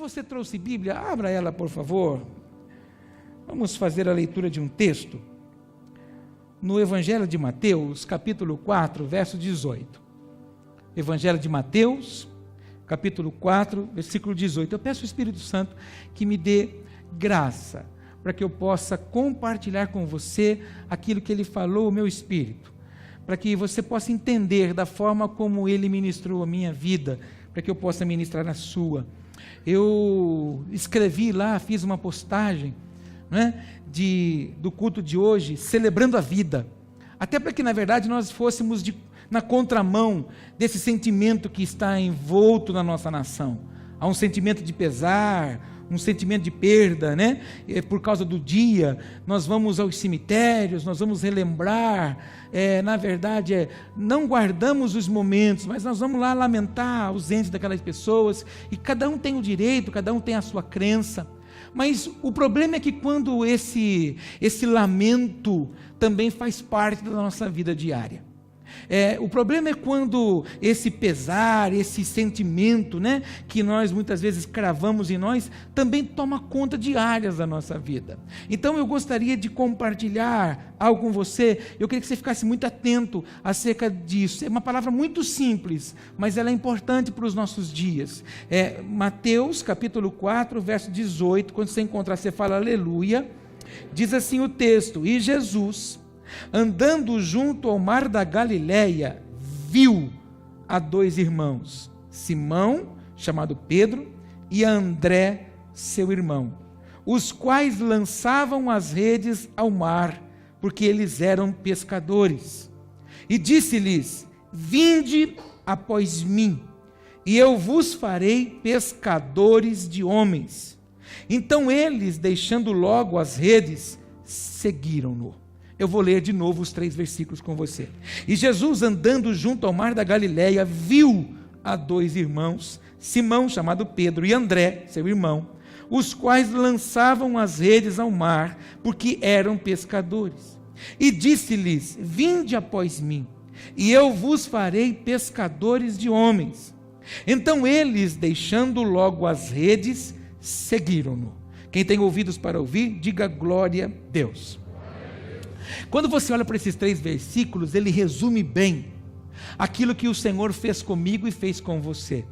você trouxe Bíblia, abra ela, por favor. Vamos fazer a leitura de um texto no Evangelho de Mateus, capítulo 4, verso 18. Evangelho de Mateus, capítulo 4, versículo 18. Eu peço ao Espírito Santo que me dê graça, para que eu possa compartilhar com você aquilo que ele falou ao meu espírito, para que você possa entender da forma como ele ministrou a minha vida, para que eu possa ministrar a sua. Eu escrevi lá, fiz uma postagem, né, do culto de hoje, celebrando a vida, até para que na verdade nós fôssemos na contramão desse sentimento que está envolto na nossa nação. Há um sentimento de pesar, um sentimento de perda, né? Por causa do dia, nós vamos aos cemitérios, nós vamos relembrar, na verdade, não guardamos os momentos, mas nós vamos lá lamentar a ausência daquelas pessoas, e cada um tem o direito, cada um tem a sua crença. Mas o problema é que quando esse lamento também faz parte da nossa vida diária. O problema é quando esse pesar, esse sentimento, né, que nós muitas vezes cravamos em nós, também toma conta de áreas da nossa vida. Então eu gostaria de compartilhar algo com você. Eu queria que você ficasse muito atento acerca disso. É uma palavra muito simples, mas ela é importante para os nossos dias. Mateus capítulo 4, verso 18, quando você encontrar, você fala aleluia. Diz assim o texto: e Jesus, andando junto ao mar da Galileia, viu a dois irmãos, Simão, chamado Pedro, e André, seu irmão, os quais lançavam as redes ao mar, porque eles eram pescadores. E disse-lhes: vinde após mim, e eu vos farei pescadores de homens. Então eles, deixando logo as redes, seguiram-no. Eu vou ler de novo os 3 versículos com você. E Jesus, andando junto ao mar da Galileia, viu a dois irmãos, Simão, chamado Pedro, e André, seu irmão, os quais lançavam as redes ao mar, porque eram pescadores. E disse-lhes: vinde após mim, e eu vos farei pescadores de homens. Então eles, deixando logo as redes, seguiram-no. Quem tem ouvidos para ouvir, diga glória a Deus. Quando você olha para esses 3 versículos, ele resume bem aquilo que o Senhor fez comigo e fez com você.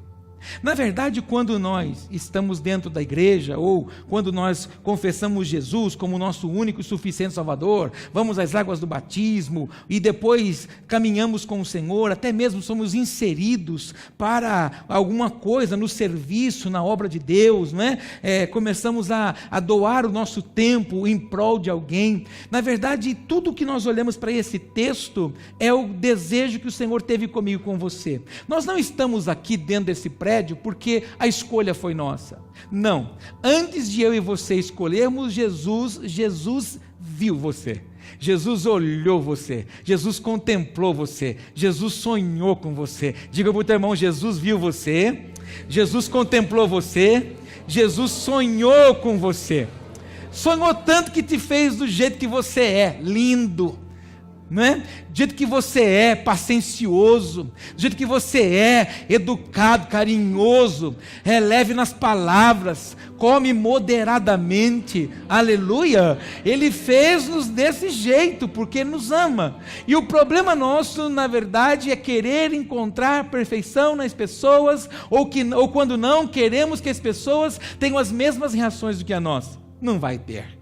Na verdade, quando nós estamos dentro da igreja, ou quando nós confessamos Jesus como nosso único e suficiente Salvador, vamos às águas do batismo, e depois caminhamos com o Senhor, até mesmo somos inseridos para alguma coisa no serviço, na obra de Deus, não é? Começamos a doar o nosso tempo em prol de alguém. Na verdade, tudo que nós olhamos para esse texto é o desejo que o Senhor teve comigo e com você. Nós não estamos aqui dentro desse prédio porque a escolha foi nossa. Não. Antes de eu e você escolhermos Jesus viu você. Jesus olhou você. Jesus contemplou você. Jesus sonhou com você. Diga para o teu irmão: Jesus viu você. Jesus contemplou você. Jesus sonhou com você. Sonhou tanto que te fez do jeito que você é, lindo, não é? Do jeito que você é, paciencioso, do jeito que você é, educado, carinhoso, leve nas palavras, come moderadamente, aleluia. Ele fez-nos desse jeito, porque nos ama. E o problema nosso, na verdade, é querer encontrar perfeição nas pessoas, ou quando não, queremos que as pessoas tenham as mesmas reações do que a nossa. Não vai ter.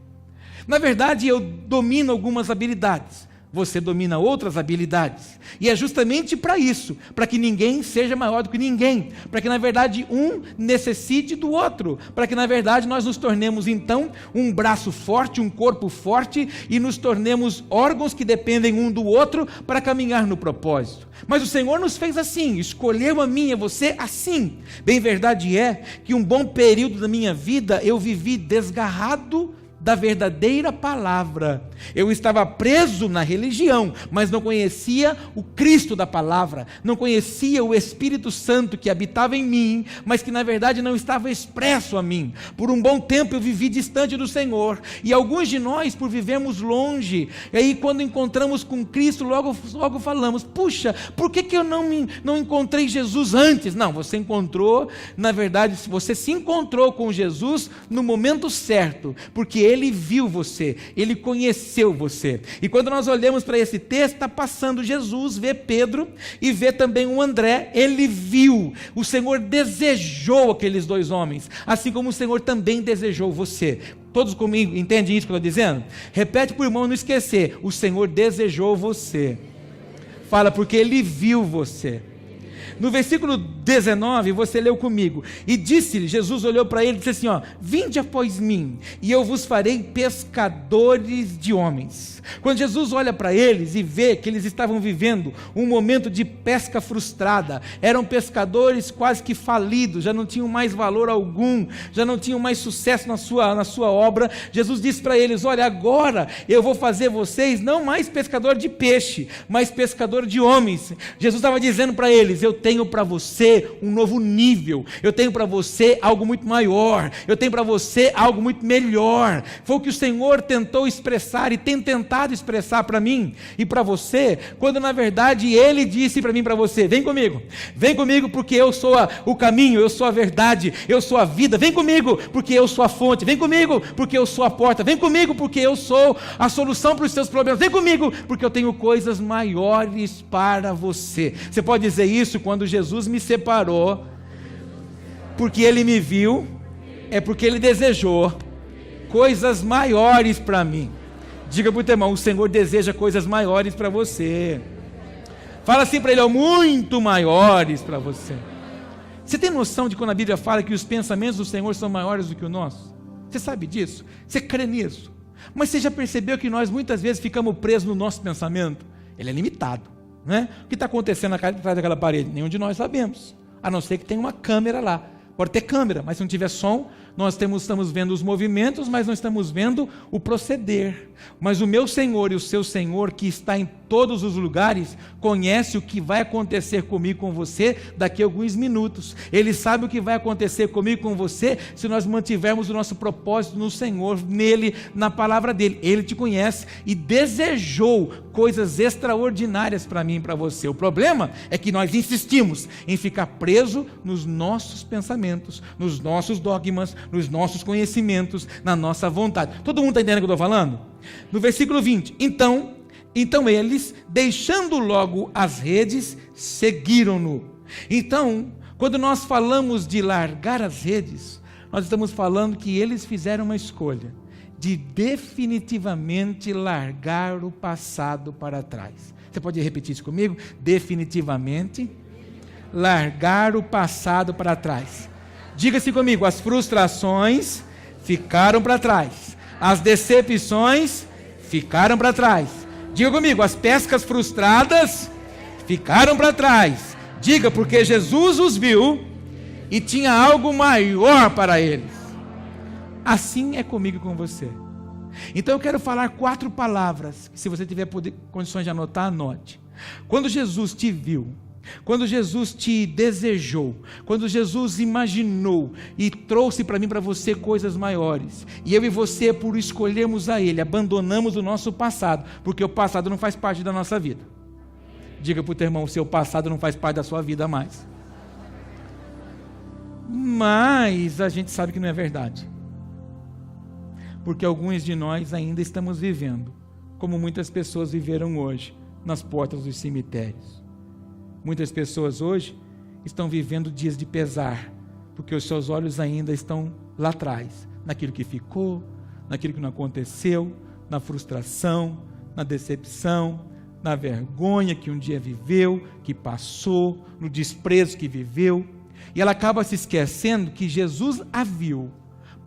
Na verdade, eu domino algumas habilidades, você domina outras habilidades, e é justamente para isso, para que ninguém seja maior do que ninguém, para que na verdade um necessite do outro, para que na verdade nós nos tornemos então um braço forte, um corpo forte, e nos tornemos órgãos que dependem um do outro para caminhar no propósito. Mas o Senhor nos fez assim, escolheu a mim e a você assim. Bem verdade é que um bom período da minha vida eu vivi desgarrado da verdadeira palavra. Eu estava preso na religião, mas não conhecia o Cristo da palavra, não conhecia o Espírito Santo que habitava em mim, mas que na verdade não estava expresso a mim. Por um bom tempo eu vivi distante do Senhor, e alguns de nós, por vivermos longe, e aí quando encontramos com Cristo, logo falamos: puxa, por que eu não encontrei Jesus antes? Não, você encontrou, na verdade, você se encontrou com Jesus no momento certo, porque Ele viu você, Ele conheceu você. E quando nós olhamos para esse texto, está passando Jesus, vê Pedro e vê também o André. Ele viu, o Senhor desejou aqueles dois homens, assim como o Senhor também desejou você. Todos comigo entendem isso que eu estou dizendo? Repete para o irmão não esquecer: o Senhor desejou você. Fala, porque Ele viu você. No versículo 19, você leu comigo: e disse-lhe, Jesus olhou para ele e disse assim: vinde após mim, e eu vos farei pescadores de homens. Quando Jesus olha para eles e vê que eles estavam vivendo um momento de pesca frustrada, eram pescadores quase que falidos, já não tinham mais valor algum, já não tinham mais sucesso na sua obra, Jesus disse para eles: olha, agora eu vou fazer vocês não mais pescador de peixe, mas pescador de homens. Jesus estava dizendo para eles: eu tenho para você um novo nível, eu tenho para você algo muito maior, eu tenho para você algo muito melhor. Foi o que o Senhor tentou expressar e tem tentado expressar para mim e para você, quando na verdade Ele disse para mim e para você: vem comigo porque eu sou o caminho, eu sou a verdade, eu sou a vida. Vem comigo porque eu sou a fonte, vem comigo porque eu sou a porta, vem comigo porque eu sou a solução para os seus problemas, vem comigo porque eu tenho coisas maiores para você. Você pode dizer isso: quando Jesus me separou, porque Ele me viu, é porque Ele desejou coisas maiores para mim. Diga para o teu irmão: o Senhor deseja coisas maiores para você. Fala assim para ele: muito maiores para você. Você tem noção de quando a Bíblia fala que os pensamentos do Senhor são maiores do que o nosso? Você sabe disso? Você crê nisso? Mas você já percebeu que nós muitas vezes ficamos presos no nosso pensamento? Ele é limitado, né? O que está acontecendo atrás daquela parede? Nenhum de nós sabemos, a não ser que tenha uma câmera lá. Pode ter câmera, mas se não tiver som, nós estamos vendo os movimentos, mas não estamos vendo o proceder. Mas o meu Senhor e o seu Senhor, que está em todos os lugares, conhece o que vai acontecer comigo e com você daqui a alguns minutos. Ele sabe o que vai acontecer comigo e com você se nós mantivermos o nosso propósito no Senhor, nele, na palavra dele. Ele te conhece e desejou coisas extraordinárias para mim e para você. O problema é que nós insistimos em ficar preso nos nossos pensamentos, nos nossos dogmas, nos nossos conhecimentos, na nossa vontade. Todo mundo está entendendo o que eu estou falando? No versículo 20, então eles, deixando logo as redes, seguiram-no. Então, quando nós falamos de largar as redes, nós estamos falando que eles fizeram uma escolha de definitivamente largar o passado para trás. Você pode repetir isso comigo? Definitivamente largar o passado para trás. Diga-se comigo: as frustrações ficaram para trás, as decepções ficaram para trás. Diga comigo: as pescas frustradas ficaram para trás. Diga: porque Jesus os viu e tinha algo maior para eles. Assim é comigo e com você. Então eu quero falar 4 palavras, que se você tiver condições de anotar, anote. Quando Jesus te viu, quando Jesus te desejou, quando Jesus imaginou e trouxe para mim, para você, coisas maiores, e eu e você, por escolhermos a Ele, abandonamos o nosso passado, porque o passado não faz parte da nossa vida. Diga para o teu irmão: o seu passado não faz parte da sua vida mais. Mas a gente sabe que não é verdade, porque alguns de nós ainda estamos vivendo como muitas pessoas viveram hoje, nas portas dos cemitérios. Muitas pessoas hoje estão vivendo dias de pesar, porque os seus olhos ainda estão lá atrás, naquilo que ficou, naquilo que não aconteceu, na frustração, na decepção, na vergonha que um dia viveu, que passou, no desprezo que viveu, e ela acaba se esquecendo que Jesus a viu,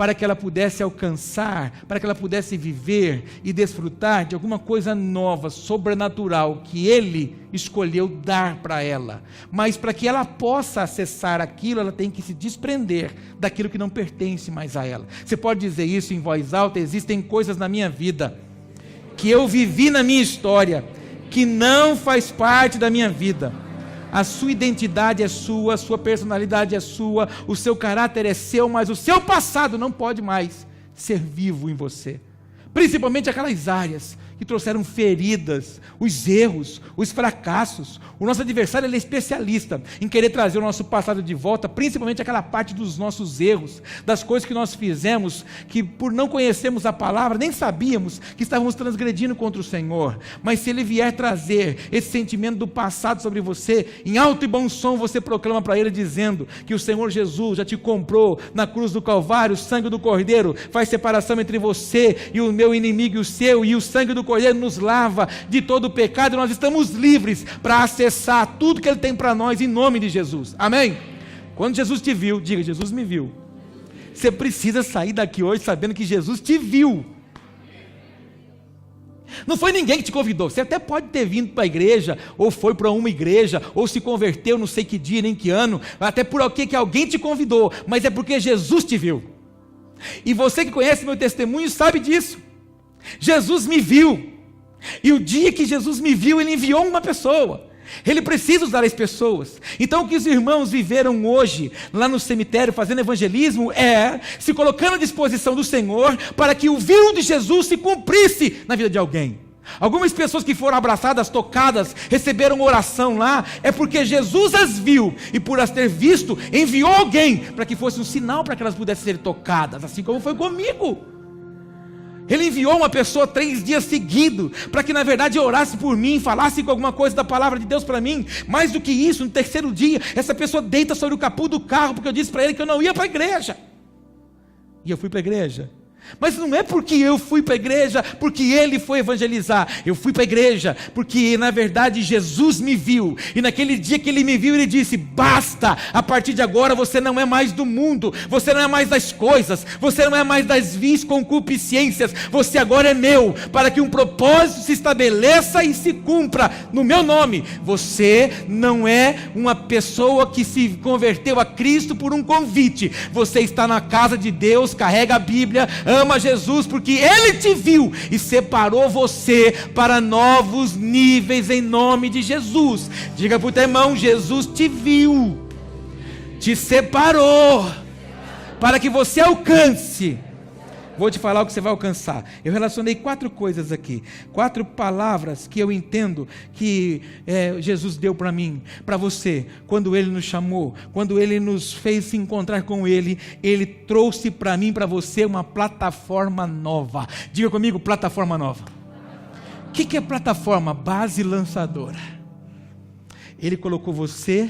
para que ela pudesse alcançar, para que ela pudesse viver e desfrutar de alguma coisa nova, sobrenatural, que Ele escolheu dar para ela. Mas para que ela possa acessar aquilo, ela tem que se desprender daquilo que não pertence mais a ela. Você pode dizer isso em voz alta: existem coisas na minha vida, que eu vivi na minha história, que não faz parte da minha vida. A sua identidade é sua, a sua personalidade é sua, o seu caráter é seu, mas o seu passado não pode mais ser vivo em você. Principalmente aquelas áreas que trouxeram feridas, os erros, os fracassos. O nosso adversário, ele é especialista em querer trazer o nosso passado de volta, principalmente aquela parte dos nossos erros, das coisas que nós fizemos, que por não conhecermos a palavra, nem sabíamos que estávamos transgredindo contra o Senhor. Mas se ele vier trazer esse sentimento do passado sobre você, em alto e bom som você proclama para ele, dizendo que o Senhor Jesus já te comprou na cruz do Calvário, o sangue do Cordeiro faz separação entre você e o meu inimigo e o seu, e o sangue do Cordeiro nos lava de todo o pecado, e nós estamos livres para acessar tudo que Ele tem para nós, em nome de Jesus, amém? Quando Jesus te viu, diga: Jesus me viu. Você precisa sair daqui hoje sabendo que Jesus te viu. Não foi ninguém que te convidou. Você até pode ter vindo para a igreja, ou foi para uma igreja, ou se converteu não sei que dia, nem que ano, até por que alguém te convidou, mas é porque Jesus te viu. E você que conhece meu testemunho sabe disso. Jesus me viu, e o dia que Jesus me viu, Ele enviou uma pessoa. Ele precisa usar as pessoas. Então o que os irmãos viveram hoje lá no cemitério fazendo evangelismo é se colocando à disposição do Senhor para que o vil de Jesus se cumprisse na vida de alguém. Algumas pessoas que foram abraçadas, tocadas, receberam oração lá, é porque Jesus as viu, e por as ter visto, enviou alguém para que fosse um sinal para que elas pudessem ser tocadas, assim como foi comigo. Ele enviou uma pessoa 3 dias seguidos, para que na verdade orasse por mim, falasse com alguma coisa da palavra de Deus para mim. Mais do que isso, no 3º dia, essa pessoa deita sobre o capô do carro, porque eu disse para ele que eu não ia para a igreja, e eu fui para a igreja. Mas não é porque eu fui para a igreja, porque ele foi evangelizar. Eu fui para a igreja porque na verdade Jesus me viu, e naquele dia que ele me viu, ele disse: basta, a partir de agora você não é mais do mundo, você não é mais das coisas, você não é mais das vis concupiscências, você agora é meu, para que um propósito se estabeleça e se cumpra no meu nome. Você não é uma pessoa que se converteu a Cristo por um convite. Você está na casa de Deus, carrega a Bíblia, ama Jesus, porque Ele te viu e separou você para novos níveis em nome de Jesus. Diga para o teu irmão: Jesus te viu, te separou para que você alcance. Vou te falar o que você vai alcançar. Eu relacionei 4 coisas aqui, 4 palavras que eu entendo que Jesus deu para mim, para você, quando Ele nos chamou, quando Ele nos fez se encontrar com Ele. Ele trouxe para mim, para você, uma plataforma nova. Diga comigo: plataforma nova. O que é plataforma? Base lançadora. Ele colocou você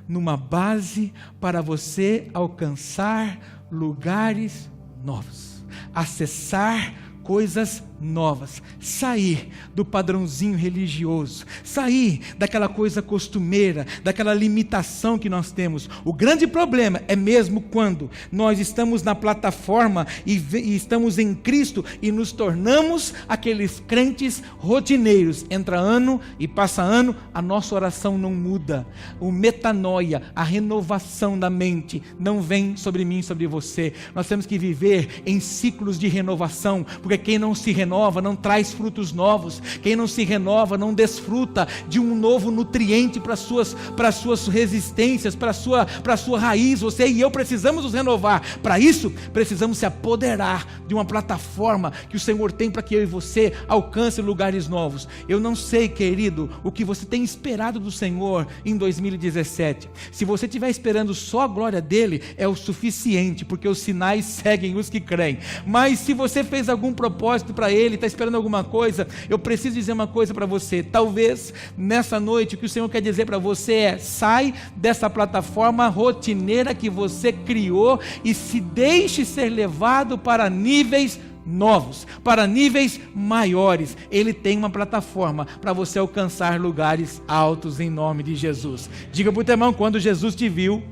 numa base para você alcançar lugares novos, acessar coisas novas, sair do padrãozinho religioso, sair daquela coisa costumeira, daquela limitação que nós temos. O grande problema é mesmo quando nós estamos na plataforma e estamos em Cristo e nos tornamos aqueles crentes rotineiros. Entra ano e passa ano, a nossa oração não muda. O metanoia, a renovação da mente, não vem sobre mim, sobre você. Nós temos que viver em ciclos de renovação, porque quem não se renova não traz frutos novos. Quem não se renova não desfruta de um novo nutriente para suas resistências, para sua raiz. Você e eu precisamos nos renovar. Para isso precisamos se apoderar de uma plataforma que o Senhor tem para que eu e você alcance lugares novos. Eu não sei, querido, o que você tem esperado do Senhor em 2017. Se você estiver esperando só a glória dele, é o suficiente, porque os sinais seguem os que creem. Mas se você fez algum propósito para ele, está esperando alguma coisa, eu preciso dizer uma coisa para você. Talvez nessa noite o que o Senhor quer dizer para você é: sai dessa plataforma rotineira que você criou e se deixe ser levado para níveis novos, para níveis maiores. Ele tem uma plataforma para você alcançar lugares altos em nome de Jesus. Diga para o teu irmão: quando Jesus te viu,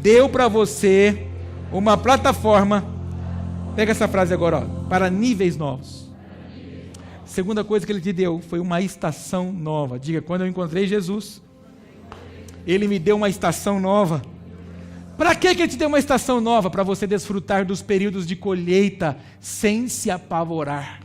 deu para você uma plataforma Pega essa frase agora, ó, para níveis novos. Segunda coisa que ele te deu foi uma estação nova. Diga, quando eu encontrei Jesus, ele me deu uma estação nova. Para que ele te deu uma estação nova? Para você desfrutar dos períodos de colheita sem se apavorar.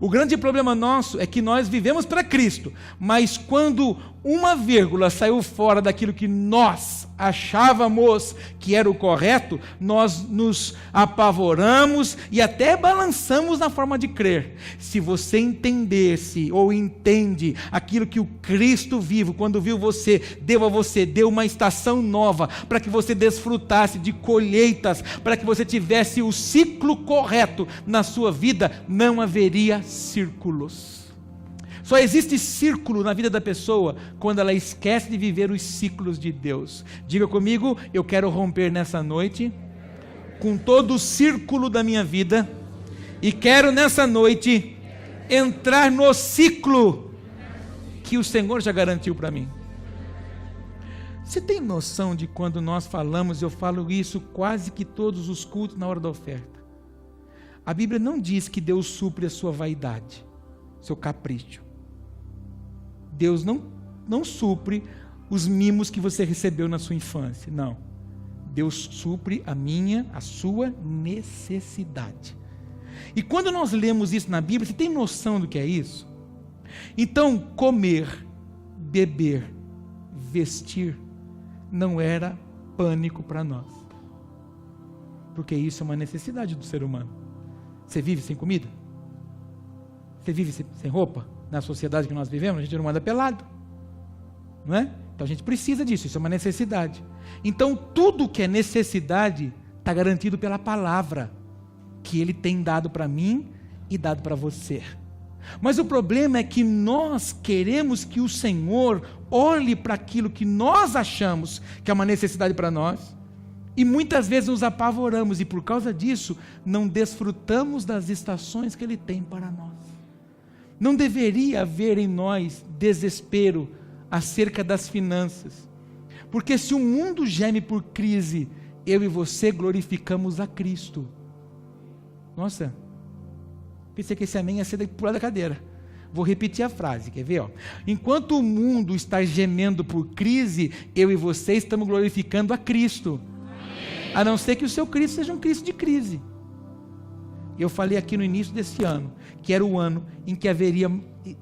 O grande problema nosso é que nós vivemos para Cristo, mas quando uma vírgula saiu fora daquilo que nós achávamos que era o correto, nós nos apavoramos e até balançamos na forma de crer. Se você entendesse ou entende aquilo que o Cristo vivo, quando viu você, deu uma estação nova, para que você desfrutasse de colheitas, para que você tivesse o ciclo correto na sua vida, não haveria círculos. Só existe círculo na vida da pessoa quando ela esquece de viver os ciclos de Deus. Diga comigo, eu quero romper nessa noite com todo o círculo da minha vida e quero nessa noite entrar no ciclo que o Senhor já garantiu para mim. Você tem noção de quando nós falamos, eu falo isso quase que todos os cultos na hora da oferta. A Bíblia não diz que Deus supre a sua vaidade, seu capricho. Deus não supre os mimos que você recebeu na sua infância, não. Deus supre a sua necessidade. E quando nós lemos isso na Bíblia, você tem noção do que é isso? Então, comer, beber, vestir, não era pânico para nós. Porque isso é uma necessidade do ser humano. Você vive sem comida? Você vive sem roupa? Na sociedade que nós vivemos, a gente não anda pelado, não é? Então a gente precisa disso, isso é uma necessidade. Então tudo que é necessidade está garantido pela palavra que Ele tem dado para mim e dado para você. Mas o problema é que nós queremos que o Senhor olhe para aquilo que nós achamos que é uma necessidade para nós e muitas vezes nos apavoramos e por causa disso não desfrutamos das estações que Ele tem para nós. Não deveria haver em nós desespero acerca das finanças, porque se o mundo geme por crise, eu e você glorificamos a Cristo. Nossa, pensei que esse amém ia ser de pular da cadeira. Vou repetir a frase, quer ver? Ó? Enquanto o mundo está gemendo por crise, eu e você estamos glorificando a Cristo, a não ser que o seu Cristo seja um Cristo de crise. Eu falei aqui no início desse ano, que era o ano em que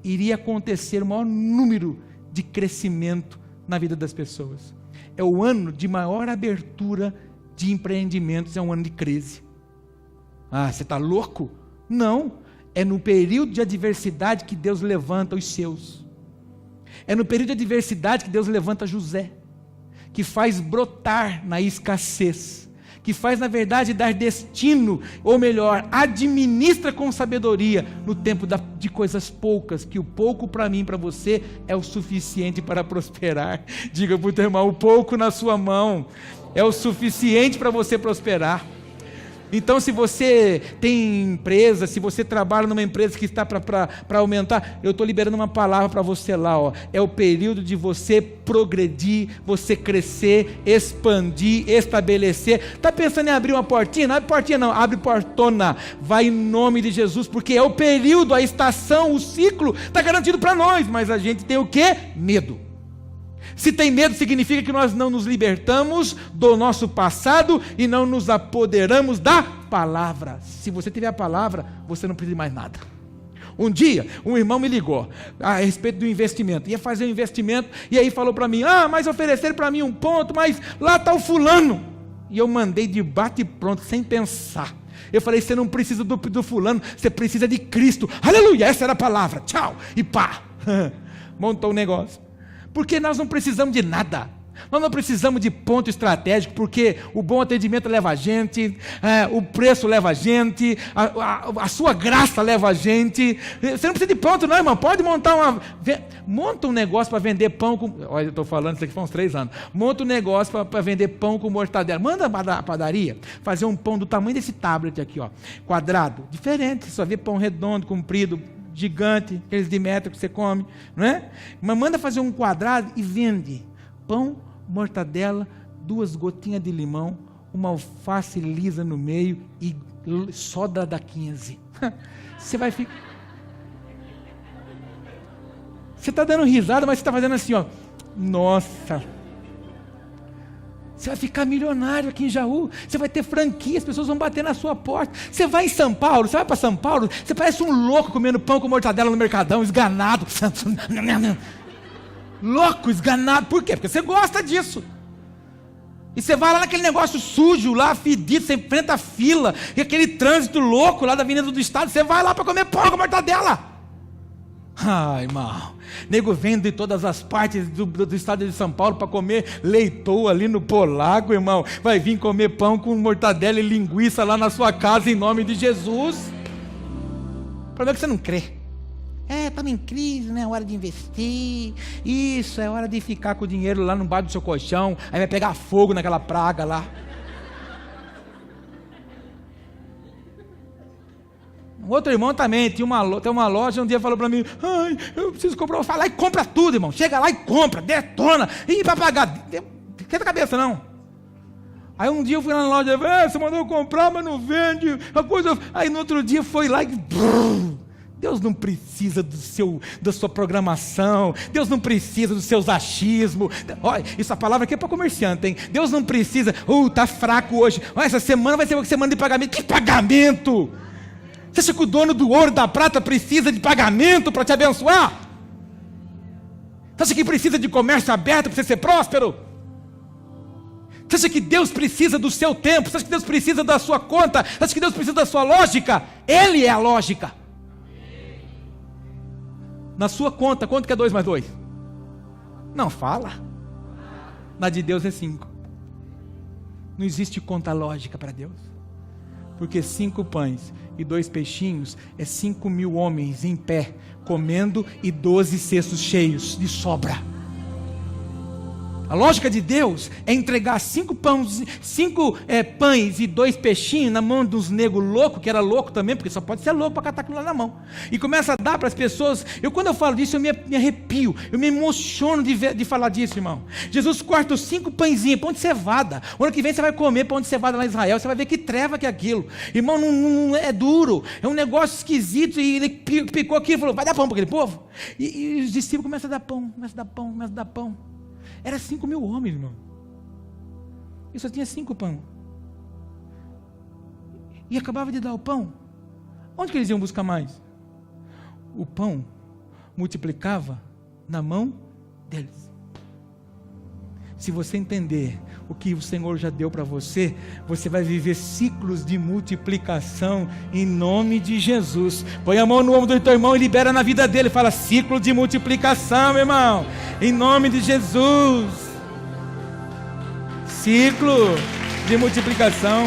iria acontecer o maior número de crescimento na vida das pessoas. É o ano de maior abertura de empreendimentos, é um ano de crise. Ah, você está louco? Não, é no período de adversidade que Deus levanta os seus. É no período de adversidade que Deus levanta José, que faz brotar na escassez, que faz, na verdade, dar destino, ou melhor, administra com sabedoria no tempo de coisas poucas, que o pouco para mim e para você é o suficiente para prosperar. Diga para o teu irmão, o pouco na sua mão é o suficiente para você prosperar. Então, se você tem empresa, se você trabalha numa empresa que está para aumentar, eu estou liberando uma palavra para você lá, ó. É o período de você progredir, você crescer, expandir, estabelecer. Está pensando em abrir uma portinha? Não abre portinha não, abre portona. Vai em nome de Jesus, porque é o período, a estação, o ciclo, está garantido para nós, mas a gente tem o quê? Medo. Se tem medo, significa que nós não nos libertamos do nosso passado e não nos apoderamos da palavra. Se você tiver a palavra, você não precisa de mais nada. Um dia, um irmão me ligou a respeito do investimento. Ia fazer um investimento e aí falou para mim, mas ofereceram para mim um ponto, mas lá está o fulano. E eu mandei de bate pronto, sem pensar. Eu falei, você não precisa do fulano, você precisa de Cristo. Aleluia, essa era a palavra. Tchau. E pá, montou o negócio. Porque nós não precisamos de nada. Nós não precisamos de ponto estratégico, porque o bom atendimento leva a gente, o preço leva a gente, a sua graça leva a gente. Você não precisa de ponto não, irmão. Pode montar monta um negócio para vender pão com... Olha, eu estou falando isso aqui faz uns 3 anos. Monta um negócio para vender pão com mortadela. Manda a padaria fazer um pão do tamanho desse tablet aqui, ó, quadrado. Diferente, só vê pão redondo, comprido, gigante, aqueles de metro que você come, não é? Mas manda fazer um quadrado e vende pão, mortadela, 2 gotinhas de limão, uma alface lisa no meio e Só da 15. Você vai ficar... Você está dando risada, mas você está fazendo assim, ó. Nossa. Você vai ficar milionário aqui em Jaú. Você vai ter franquia, as pessoas vão bater na sua porta. Você vai em São Paulo, você vai para São Paulo, você parece um louco comendo pão com mortadela no Mercadão, esganado. Louco, esganado. Por quê? Porque você gosta disso. E você vai lá naquele negócio sujo, lá fedido, você enfrenta a fila, e aquele trânsito louco lá da Avenida do Estado, você vai lá para comer pão com mortadela. Ai, irmão, nego vem de todas as partes do estado de São Paulo para comer leitoa ali no Polaco, irmão. Vai vir comer pão com mortadela e linguiça lá na sua casa em nome de Jesus. O problema é que você não crê. Estamos em crise, né? É hora de investir. Isso, é hora de ficar com o dinheiro lá no bar do seu colchão. Aí vai pegar fogo naquela praga lá. Um outro irmão também tem uma loja, um dia falou para mim: ai, eu preciso comprar. Eu falo, lá e compra tudo, irmão. Chega lá e compra, detona. E para pagar, esquenta a cabeça não. Aí um dia eu fui lá na loja, você mandou eu comprar, mas não vende. A coisa... Aí no outro dia foi lá e... Deus não precisa da sua programação. Deus não precisa dos seus achismos. Olha, essa palavra aqui é para comerciante, hein? Deus não precisa. Tá fraco hoje. Olha, essa semana vai ser uma semana de pagamento. Que pagamento? Você acha que o dono do ouro e da prata precisa de pagamento para te abençoar? Você acha que precisa de comércio aberto para você ser próspero? Você acha que Deus precisa do seu tempo? Você acha que Deus precisa da sua conta? Você acha que Deus precisa da sua lógica? Ele é a lógica. Na sua conta, quanto que é 2 mais 2? Não fala. Na de Deus é 5. Não existe conta lógica para Deus. Porque 5 pães e 2 peixinhos é 5.000 homens em pé, comendo, e 12 cestos cheios de sobra. A lógica de Deus é entregar 5 pães e 2 peixinhos na mão de uns negros loucos, que era louco também, porque só pode ser louco para catar aquilo lá na mão. E começa a dar para as pessoas. Quando eu falo disso, eu me arrepio, eu me emociono de falar disso, irmão. Jesus corta os 5 pãezinhos, pão de cevada. O ano que vem você vai comer pão de cevada lá em Israel, você vai ver que treva que é aquilo. Irmão, não é duro, é um negócio esquisito. E ele picou aqui e falou: vai dar pão para aquele povo? E os discípulos começam a dar pão. Era 5.000 homens, irmão. E só tinha 5 pães. E acabava de dar o pão. Onde que eles iam buscar mais? O pão multiplicava na mão deles. Se você entender o que o Senhor já deu para você, você vai viver ciclos de multiplicação em nome de Jesus. Põe a mão no ombro do teu irmão e libera na vida dele. Fala: ciclo de multiplicação, meu irmão, em nome de Jesus. Ciclo de multiplicação.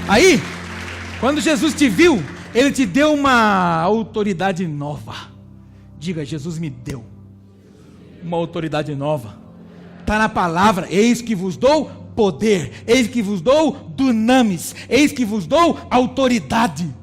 Aí, quando Jesus te viu, Ele te deu uma autoridade nova. Diga: Jesus me deu uma autoridade nova. Está na palavra: eis que vos dou poder, eis que vos dou dunamis, eis que vos dou autoridade.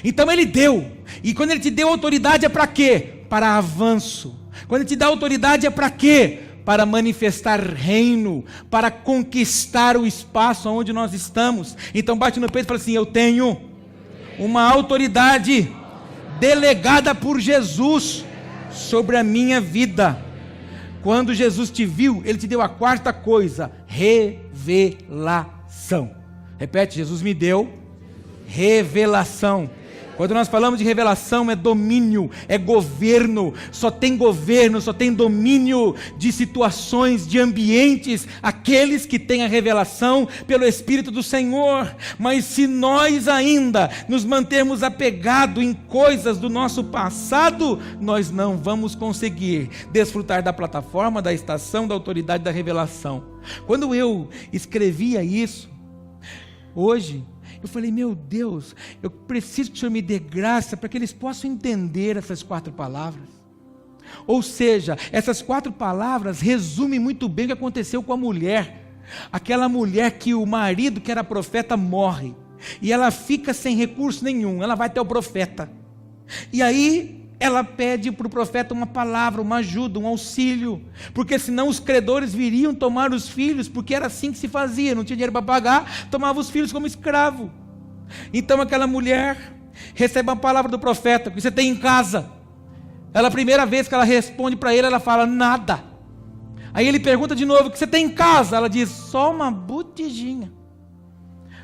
Então Ele deu. E quando Ele te deu autoridade é para quê? Para avanço. Quando Ele te dá autoridade é para quê? Para manifestar reino, para conquistar o espaço onde nós estamos. Então bate no peito e fala assim: eu tenho uma autoridade delegada por Jesus sobre a minha vida. Quando Jesus te viu, Ele te deu a 4ª coisa: revelação. Repete: Jesus me deu revelação. Quando nós falamos de revelação, é domínio, é governo. Só tem domínio de situações, de ambientes, aqueles que têm a revelação pelo Espírito do Senhor. Mas se nós ainda nos mantermos apegados em coisas do nosso passado, nós não vamos conseguir desfrutar da plataforma, da estação, da autoridade, da revelação. Quando eu escrevia isso, hoje, eu falei: meu Deus, eu preciso que o Senhor me dê graça para que eles possam entender essas 4 palavras. Ou seja, essas 4 palavras resumem muito bem o que aconteceu com a mulher. Aquela mulher que o marido, que era profeta, morre. E ela fica sem recurso nenhum, ela vai até o profeta. E aí, ela pede para o profeta uma palavra, uma ajuda, um auxílio, porque senão os credores viriam tomar os filhos, porque era assim que se fazia, não tinha dinheiro para pagar, tomava os filhos como escravo. Então aquela mulher recebe uma palavra do profeta: o que você tem em casa? Ela, a primeira vez que ela responde para ele, ela fala: nada. Aí ele pergunta de novo: o que você tem em casa? Ela diz: só uma botijinha.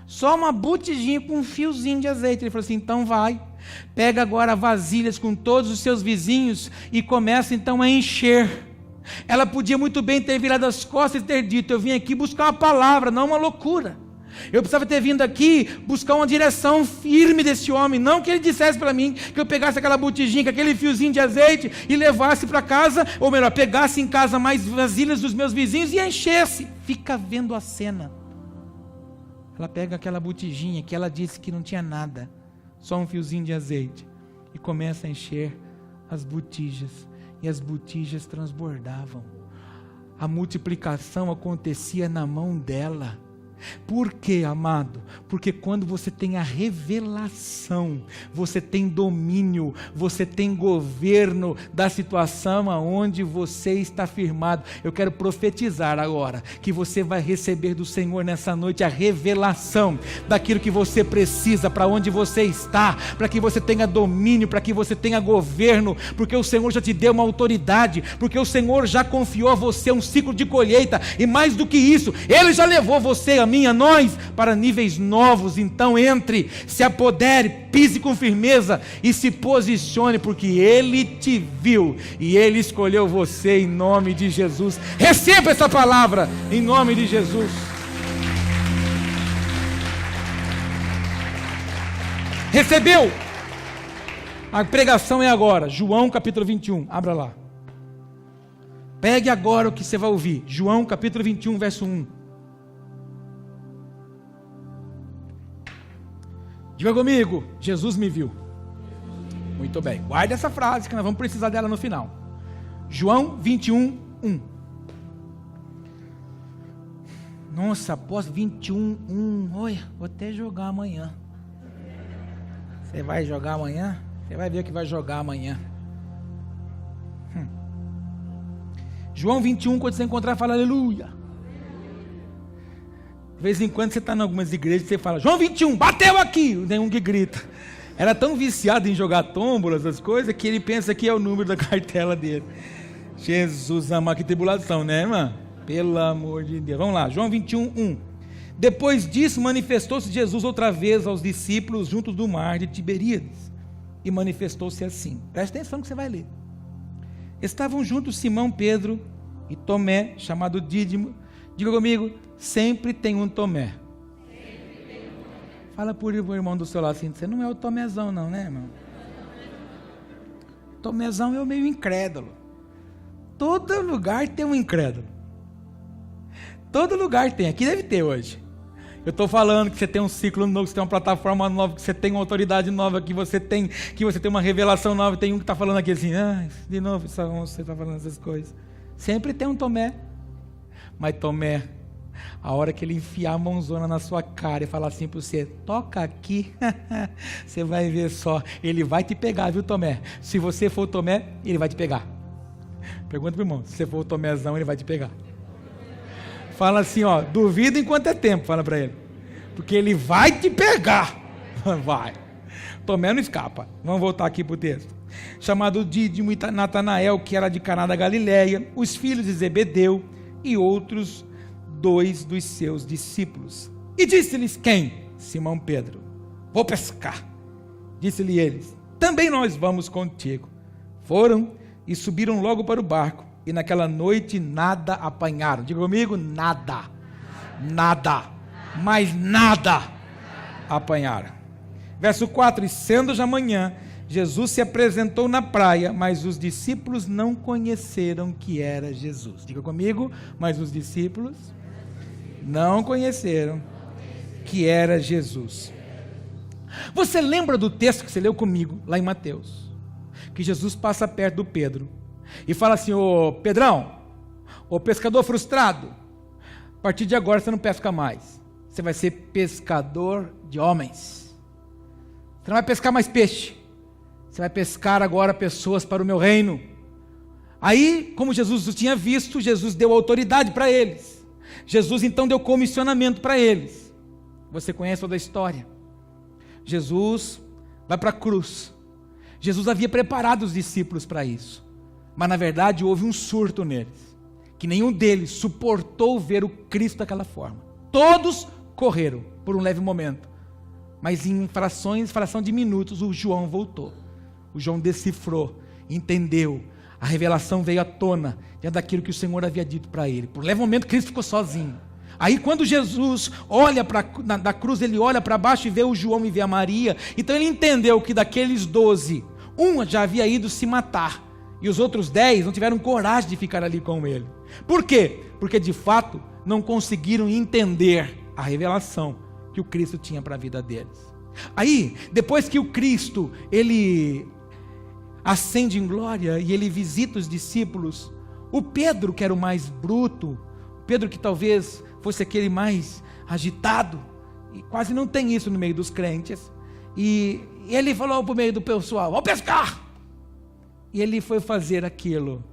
Só uma botijinha com um fiozinho de azeite. Ele falou assim: então vai, pega agora vasilhas com todos os seus vizinhos e começa então a encher. Ela podia muito bem ter virado as costas e ter dito: eu vim aqui buscar uma palavra, não uma loucura. Eu precisava ter vindo aqui buscar uma direção firme desse homem, não que ele dissesse para mim que eu pegasse aquela botijinha, com aquele fiozinho de azeite e levasse para casa, ou melhor, pegasse em casa mais vasilhas dos meus vizinhos e enchesse. Fica vendo a cena. Ela pega aquela botijinha que ela disse que não tinha nada, só um fiozinho de azeite, e começa a encher as botijas, e as botijas transbordavam. A multiplicação acontecia na mão dela. Por quê, amado? Porque quando você tem a revelação, você tem domínio, você tem governo da situação aonde você está firmado. Eu quero profetizar agora que você vai receber do Senhor nessa noite a revelação daquilo que você precisa, para onde você está, para que você tenha domínio, para que você tenha governo, porque o Senhor já te deu uma autoridade, porque o Senhor já confiou a você um ciclo de colheita, e mais do que isso, Ele já levou você, a mim, a nós, para níveis novos. Então entre, se apodere, pise com firmeza e se posicione, porque Ele te viu e Ele escolheu você, em nome de Jesus. Receba essa palavra em nome de Jesus. Recebeu? A pregação é agora, João capítulo 21, abra lá. Pegue agora o que você vai ouvir, João capítulo 21, verso 1. Diga comigo: Jesus me viu. Muito bem, guarde essa frase que nós vamos precisar dela no final. João 21, 1. Nossa, após 21, 1. Olha, vou até jogar amanhã. Você vai jogar amanhã? Você vai ver o que vai jogar amanhã. João 21, quando você encontrar, fala aleluia. De vez em quando você está em algumas igrejas e você fala: João 21, bateu aqui. Nenhum que grita. Era tão viciado em jogar tómbola, essas coisas, que ele pensa que é o número da cartela dele. Jesus ama, que tribulação, né, irmã? Pelo amor de Deus. Vamos lá, João 21, 1. Depois disso, manifestou-se Jesus outra vez aos discípulos junto do mar de Tiberíades. E manifestou-se assim. Presta atenção que você vai ler. Estavam juntos Simão, Pedro e Tomé, chamado Dídimo. Diga comigo: sempre tem um Tomé. Fala por o irmão do seu lado assim: você não é o Tomézão não, né, irmão? Tomézão é o meio incrédulo. Todo lugar tem um incrédulo. Todo lugar tem, aqui deve ter hoje. Eu estou falando que você tem um ciclo novo, que você tem uma plataforma nova, que você tem uma autoridade nova, que você tem uma revelação nova. Tem um que está falando aqui assim: de novo você está falando essas coisas. Sempre tem um Tomé. Mas Tomé, a hora que ele enfiar a mãozona na sua cara e falar assim para você: toca aqui, você vai ver só, ele vai te pegar, viu, Tomé? Se você for o Tomé, ele vai te pegar. Pergunta para o irmão: se você for o Tomézão, ele vai te pegar. Fala assim, ó, duvida enquanto é tempo, fala para ele, porque ele vai te pegar. Vai. Tomé não escapa. Vamos voltar aqui para o texto. Chamado Dídimo e Natanael, que era de Caná da Galileia, os filhos de Zebedeu e outros 2 dos seus discípulos. E disse-lhes quem? Simão Pedro: vou pescar. Disse-lhe eles: também nós vamos contigo. Foram e subiram logo para o barco, e naquela noite nada apanharam. Diga comigo: nada. Nada. Mas nada apanharam. Verso 4: e sendo já manhã, Jesus se apresentou na praia, mas os discípulos não conheceram que era Jesus. Diga comigo: mas os discípulos não conheceram que era Jesus. Você lembra do texto que você leu comigo, lá em Mateus? Que Jesus passa perto do Pedro e fala assim: ô Pedrão, ô pescador frustrado, a partir de agora você não pesca mais, você vai ser pescador de homens. Você não vai pescar mais peixe, Você vai pescar agora pessoas para o meu reino. Aí, como Jesus tinha visto, Jesus deu autoridade para eles. Jesus então deu comissionamento para eles. Você conhece toda a história. Jesus vai para a cruz. Jesus havia preparado os discípulos para isso. Mas na verdade houve um surto neles. Que nenhum deles suportou ver o Cristo daquela forma. Todos correram por um leve momento. Mas em fração de minutos, o João voltou. O João decifrou, entendeu. A revelação veio à tona diante daquilo que o Senhor havia dito para ele. Por um leve momento, Cristo ficou sozinho. Aí quando Jesus olha da cruz, ele olha para baixo e vê o João e vê a Maria. Então ele entendeu que daqueles 12, um já havia ido se matar. E os outros 10 não tiveram coragem de ficar ali com ele. Por quê? Porque de fato não conseguiram entender a revelação que o Cristo tinha para a vida deles. Aí, depois que o Cristo, ele ascende em glória e ele visita os discípulos, o Pedro, que era o mais bruto, Pedro que talvez fosse aquele mais agitado, e quase não tem isso no meio dos crentes, e ele falou para o meio do pessoal: vamos pescar! E ele foi fazer aquilo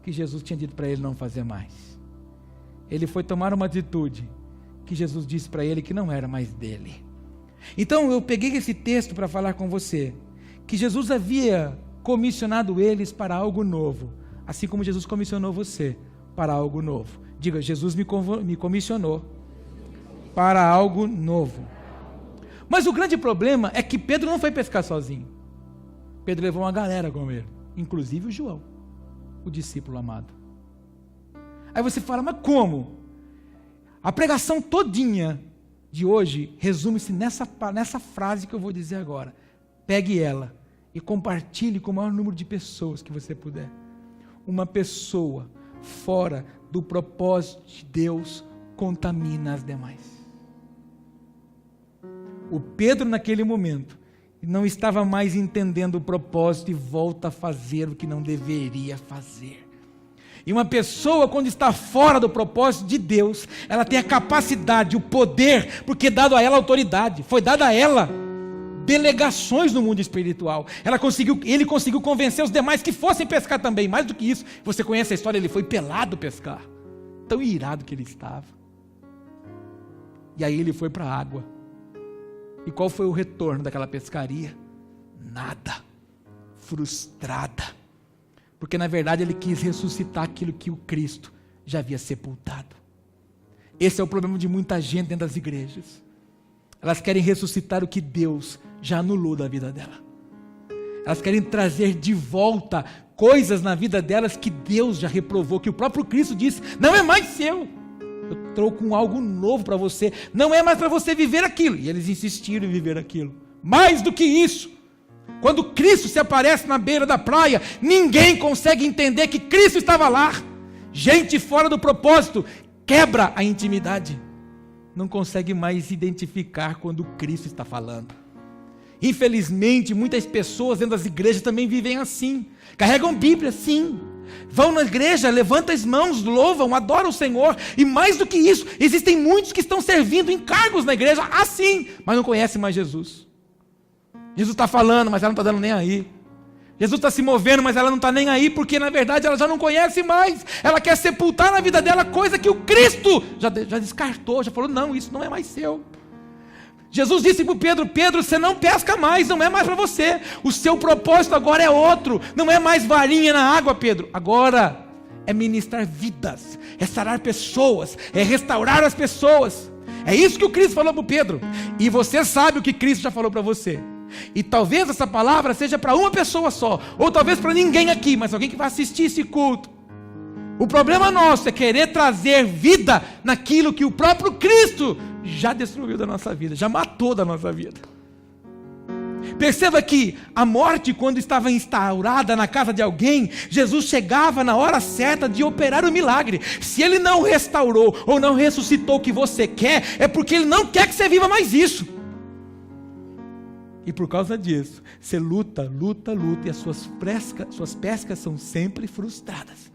que Jesus tinha dito para ele não fazer mais. Ele foi tomar uma atitude que Jesus disse para ele que não era mais dele. Então eu peguei esse texto para falar com você, que Jesus havia comissionado eles para algo novo, assim como Jesus comissionou você para algo novo. Diga: Jesus me comissionou para algo novo. Mas o grande problema é que Pedro não foi pescar sozinho. Pedro levou uma galera com ele, inclusive o João, o discípulo amado. Aí você fala: mas como? A pregação todinha de hoje resume-se nessa frase que eu vou dizer agora. Pegue ela e compartilhe com o maior número de pessoas que você puder. Uma pessoa fora do propósito de Deus contamina as demais. O Pedro naquele momento não estava mais entendendo o propósito e volta a fazer o que não deveria fazer. E uma pessoa, quando está fora do propósito de Deus, ela tem a capacidade, o poder, porque é dado a ela autoridade, foi dada a ela delegações no mundo espiritual. Ele conseguiu convencer os demais que fossem pescar também. Mais do que isso, você conhece a história, ele foi pelado pescar. Tão irado que ele estava. E aí ele foi para a água. E qual foi o retorno daquela pescaria? Nada. Frustrada. Porque na verdade ele quis ressuscitar aquilo que o Cristo já havia sepultado. Esse é o problema de muita gente dentro das igrejas. Elas querem ressuscitar o que Deus já anulou da vida dela. Elas querem trazer de volta coisas na vida delas que Deus já reprovou, que o próprio Cristo disse: não é mais seu. Eu trouxe algo novo para você. Não é mais para você viver aquilo. E eles insistiram em viver aquilo. Mais do que isso, quando Cristo se aparece na beira da praia, ninguém consegue entender que Cristo estava lá. Gente fora do propósito quebra a intimidade. Não consegue mais identificar quando Cristo está falando. Infelizmente, muitas pessoas dentro das igrejas também vivem assim. Carregam Bíblia, sim. Vão na igreja, levantam as mãos, louvam, adoram o Senhor. E mais do que isso, existem muitos que estão servindo em cargos na igreja assim, mas não conhecem mais Jesus. Jesus está falando, mas ela não está dando nem aí. Jesus está se movendo, mas ela não está nem aí, porque na verdade ela já não conhece mais. Ela quer sepultar na vida dela coisa que o Cristo já descartou, já falou: não, isso não é mais seu. Jesus disse para Pedro: Pedro, você não pesca mais, não é mais para você. O seu propósito agora é outro. Não é mais varinha na água, Pedro. Agora é ministrar vidas, é sarar pessoas, é restaurar as pessoas. É isso que o Cristo falou para Pedro. E você sabe o que Cristo já falou para você. E talvez essa palavra seja para uma pessoa só, ou talvez para ninguém aqui, mas alguém que vai assistir esse culto. O problema nosso é querer trazer vida naquilo que o próprio Cristo já destruiu da nossa vida, já matou da nossa vida. Perceba que a morte, quando estava instaurada na casa de alguém, Jesus chegava na hora certa de operar o milagre. Se Ele não restaurou ou não ressuscitou o que você quer, é porque Ele não quer que você viva mais isso. E por causa disso, você luta, e as suas pescas são sempre frustradas.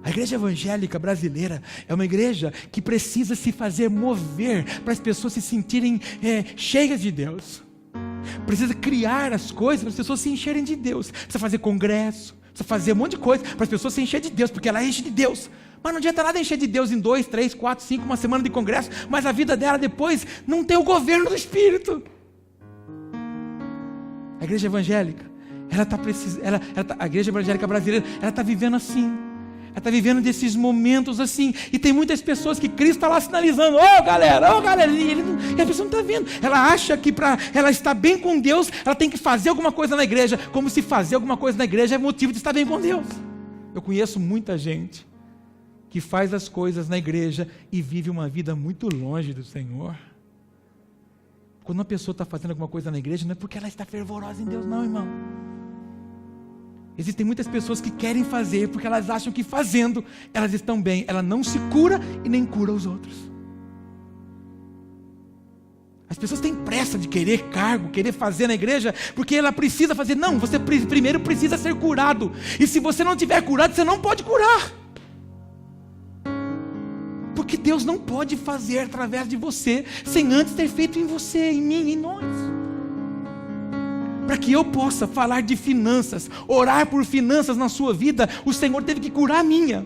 A igreja evangélica brasileira é uma igreja que precisa se fazer mover para as pessoas se sentirem cheias de Deus. precisa criar as coisas para as pessoas se encherem de Deus. Precisa fazer congresso, precisa fazer um monte de coisa para as pessoas se encherem de Deus, porque ela enche de Deus. Mas não adianta nada encher de Deus em 2, 3, 4, 5, uma semana de congresso, mas a vida dela depois não tem o governo do Espírito. A igreja evangélica, a igreja evangélica brasileira, ela está vivendo assim. Ela está vivendo desses momentos assim. E tem muitas pessoas que Cristo está lá sinalizando: ô galera, e a pessoa não está vendo. Ela acha que para ela estar bem com Deus, ela tem que fazer alguma coisa na igreja, como se fazer alguma coisa na igreja é motivo de estar bem com Deus. Eu conheço muita gente que faz as coisas na igreja e vive uma vida muito longe do Senhor. Quando uma pessoa está fazendo alguma coisa na igreja, não é porque ela está fervorosa em Deus, não, irmão. Existem muitas pessoas que querem fazer porque elas acham que fazendo elas estão bem. Ela não se cura e nem cura os outros. As pessoas têm pressa de querer cargo, querer fazer na igreja, porque ela precisa fazer. Não, você primeiro precisa ser curado. E se você não tiver curado, você não pode curar. Porque Deus não pode fazer através de você sem antes ter feito em você, em mim, em nós. Para que eu possa falar de finanças, orar por finanças na sua vida, o Senhor teve que curar a minha.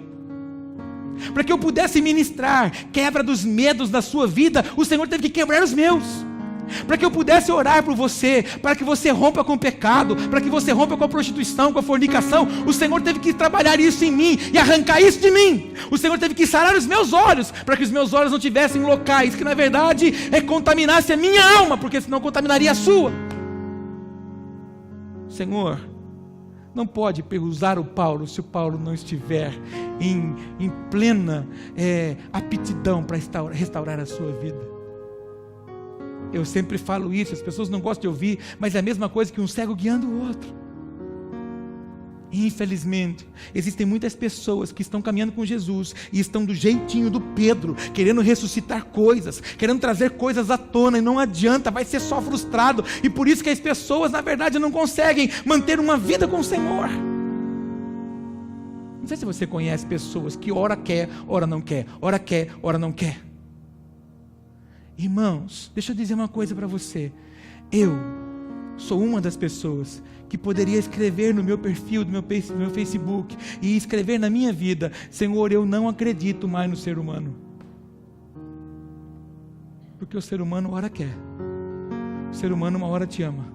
Para que eu pudesse ministrar quebra dos medos da sua vida, o Senhor teve que quebrar os meus. Para que eu pudesse orar por você, para que você rompa com o pecado, para que você rompa com a prostituição, com a fornicação, o Senhor teve que trabalhar isso em mim e arrancar isso de mim. O Senhor teve que sarar os meus olhos, para que os meus olhos não tivessem locais que na verdade contaminasse a minha alma, porque senão contaminaria a sua. Senhor, não pode usar o Paulo se o Paulo não estiver em plena aptidão para restaurar a sua vida. Eu sempre falo isso, as pessoas não gostam de ouvir, mas é a mesma coisa que um cego guiando o outro. E infelizmente, existem muitas pessoas que estão caminhando com Jesus e estão do jeitinho do Pedro, querendo ressuscitar coisas, querendo trazer coisas à tona, e não adianta, vai ser só frustrado. E por isso que as pessoas, na verdade, não conseguem manter uma vida com o Senhor. Não sei se você conhece pessoas que ora quer, ora não quer, ora quer, ora não quer. Irmãos, deixa eu dizer uma coisa para você. Eu sou uma das pessoas que poderia escrever no meu perfil do meu Facebook e escrever na minha vida: Senhor, eu não acredito mais no ser humano. Porque o ser humano uma hora quer, o ser humano uma hora te ama,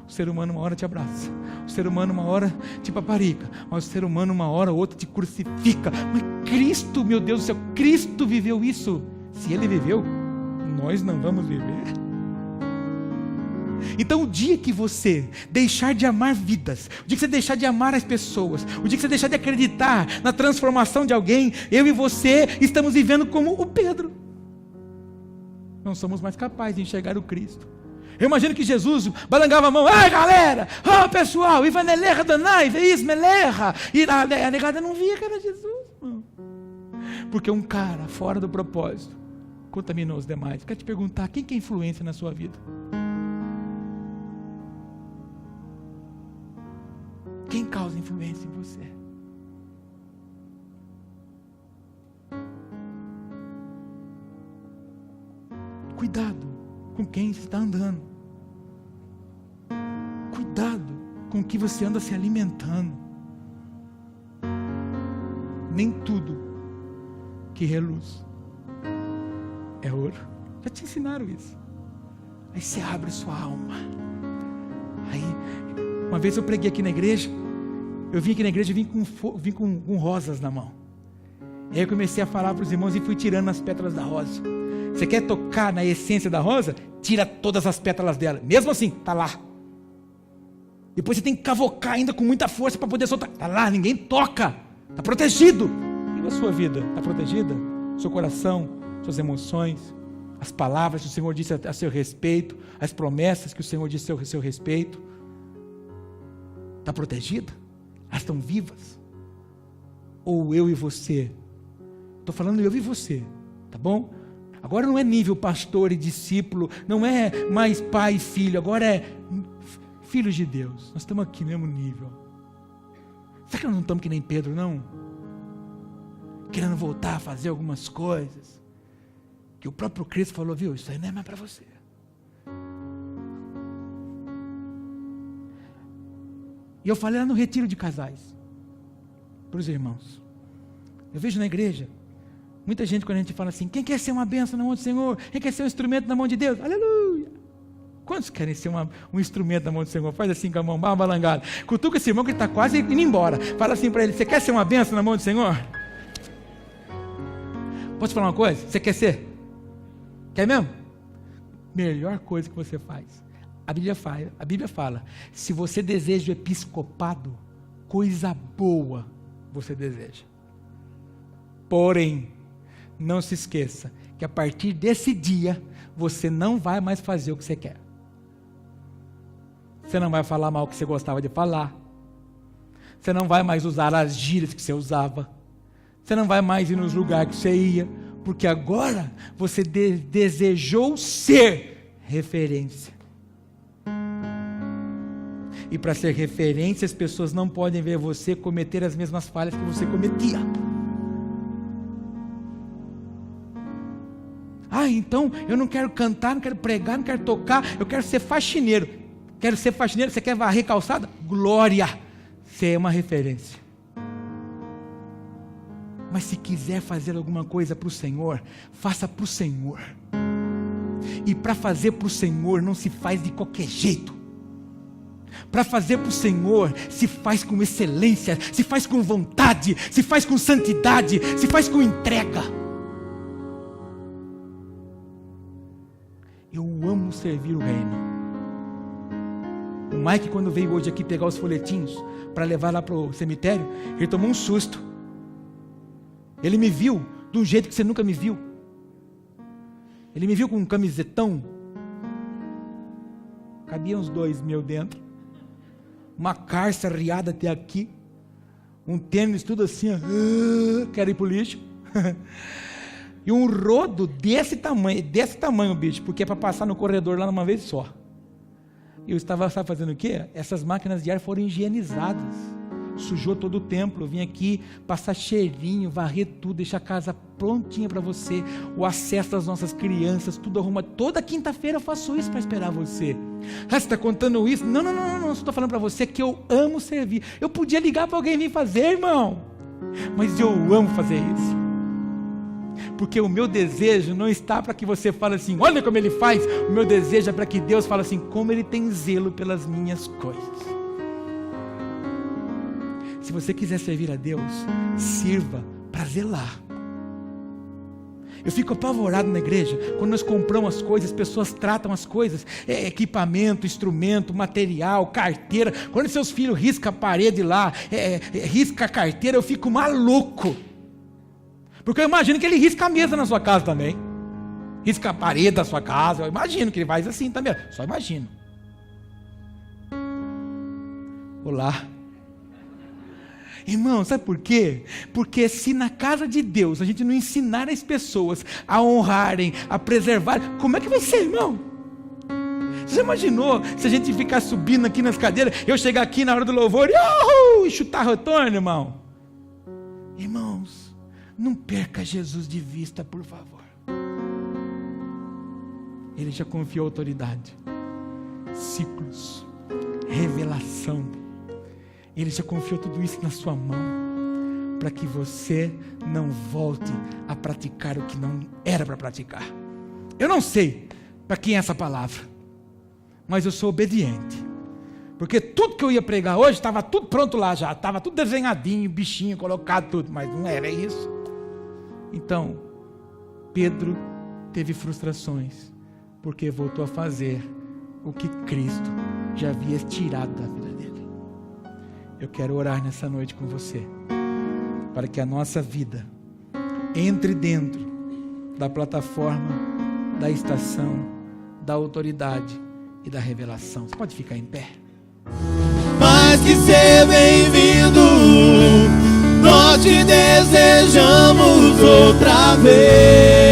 o ser humano uma hora te abraça, o ser humano uma hora te paparica, mas o ser humano uma hora ou outra te crucifica. Mas Cristo, meu Deus do céu, Cristo viveu isso. Se Ele viveu, nós não vamos viver. Então o dia que você deixar de amar vidas, o dia que você deixar de amar as pessoas, o dia que você deixar de acreditar na transformação de alguém, eu e você estamos vivendo como o Pedro. Não somos mais capazes de enxergar o Cristo. Eu imagino que Jesus balangava a mão: ai galera, pessoal, Ivaneleja Danai, Veismeleja. E a negada não via que era Jesus, não. Porque um cara fora do propósito contaminou os demais. Quero te perguntar: quem que é influência na sua vida? Quem causa influência em você? Cuidado com quem você está andando. Cuidado com o que você anda se alimentando. Nem tudo que reluz é ouro. Já te ensinaram isso. Aí você abre sua alma. Aí, uma vez eu preguei aqui na igreja. Eu vim aqui na igreja e vim com rosas na mão. E aí eu comecei a falar para os irmãos e fui tirando as pétalas da rosa. Você quer tocar na essência da rosa? Tira todas as pétalas dela. Mesmo assim, está lá. Depois você tem que cavocar ainda com muita força para poder soltar. Está lá, ninguém toca. Está protegido. E a sua vida? Está protegida? Seu coração, suas emoções, as palavras que o Senhor disse a seu respeito, as promessas que o Senhor disse a seu respeito. Está protegida? Elas estão vivas? Ou eu e você? Estou falando eu e você, tá bom? Agora não é nível pastor e discípulo, não é mais pai e filho, agora é filhos de Deus. Nós estamos aqui no mesmo nível. Será que nós não estamos que nem Pedro, não? Querendo voltar a fazer algumas coisas que o próprio Cristo falou: viu, isso aí não é mais para você. E eu falei lá no retiro de casais, para os irmãos. Eu vejo na igreja, muita gente quando a gente fala assim, quem quer ser uma bênção na mão do Senhor? Quem quer ser um instrumento na mão de Deus? Aleluia! Quantos querem ser um instrumento na mão do Senhor? Faz assim com a mão, uma balangada. Cutuca esse irmão que ele está quase indo embora. Fala assim para ele, você quer ser uma bênção na mão do Senhor? Posso falar uma coisa? Você quer ser? Quer mesmo? Melhor coisa que você faz. A Bíblia fala, se você deseja o episcopado, coisa boa você deseja. Porém, não se esqueça que a partir desse dia, você não vai mais fazer o que você quer. Você não vai falar mal o que você gostava de falar. Você não vai mais usar as gírias que você usava. Você não vai mais ir nos lugares que você ia. Porque agora você desejou ser referência. E para ser referência, as pessoas não podem ver você cometer as mesmas falhas que você cometia. Então eu não quero cantar, não quero pregar, não quero tocar, eu quero ser faxineiro. Quero ser faxineiro, você quer varrer calçada? Glória! Você é uma referência. Mas se quiser fazer alguma coisa para o Senhor, faça para o Senhor. E para fazer para o Senhor não se faz de qualquer jeito. Para fazer para o Senhor se faz com excelência, se faz com vontade, se faz com santidade, se faz com entrega. Eu amo servir o reino. O Mike, quando veio hoje aqui pegar os folhetinhos para levar lá para o cemitério, ele tomou um susto. Ele me viu de um jeito que você nunca me viu. Ele me viu com um camisetão. Cabia uns 2 mil dentro. Uma carça riada até aqui. Um tênis tudo assim, quero ir pro lixo. E um rodo desse tamanho, bicho, porque é para passar no corredor lá numa vez só. Eu estava, sabe, fazendo o quê? Essas máquinas de ar foram higienizadas. Sujou todo o templo. Eu vim aqui passar cheirinho, varrer tudo, deixar a casa prontinha para você. O acesso das nossas crianças, tudo arrumado. Toda quinta-feira eu faço isso para esperar você. Você está contando isso? Não. Estou falando para você que eu amo servir. Eu podia ligar para alguém vir fazer, irmão. Mas eu amo fazer isso. Porque o meu desejo não está para que você fale assim, olha como ele faz. O meu desejo é para que Deus fale assim, como ele tem zelo pelas minhas coisas. Se você quiser servir a Deus, sirva para zelar. Eu fico apavorado na igreja, quando nós compramos as coisas, as pessoas tratam as coisas, equipamento, instrumento, material, carteira. Quando seus filhos riscam a parede lá, risca a carteira, eu fico maluco. Porque eu imagino que ele risca a mesa na sua casa também. Risca a parede da sua casa. Eu imagino que ele faz assim também. Só imagino. Olá. Irmão, sabe por quê? Porque se na casa de Deus a gente não ensinar as pessoas a honrarem, a preservarem, como é que vai ser, irmão? Você imaginou se a gente ficar subindo aqui nas cadeiras, eu chegar aqui na hora do louvor e chutar retorno, irmão? Irmãos, não perca Jesus de vista, por favor. Ele já confiou autoridade, ciclos, revelação. Ele já confiou tudo isso na sua mão, para que você não volte a praticar o que não era para praticar. Eu não sei para quem é essa palavra, mas eu sou obediente. Porque tudo que eu ia pregar hoje, estava tudo pronto lá já, estava tudo desenhadinho, bichinho, colocado tudo, mas não era isso. Então, Pedro teve frustrações, porque voltou a fazer o que Cristo já havia tirado da vida dele. Eu quero orar nessa noite com você, para que a nossa vida entre dentro da plataforma, da estação, da autoridade e da revelação. Você pode ficar em pé? Mais que ser bem-vindo, nós te desejamos outra vez.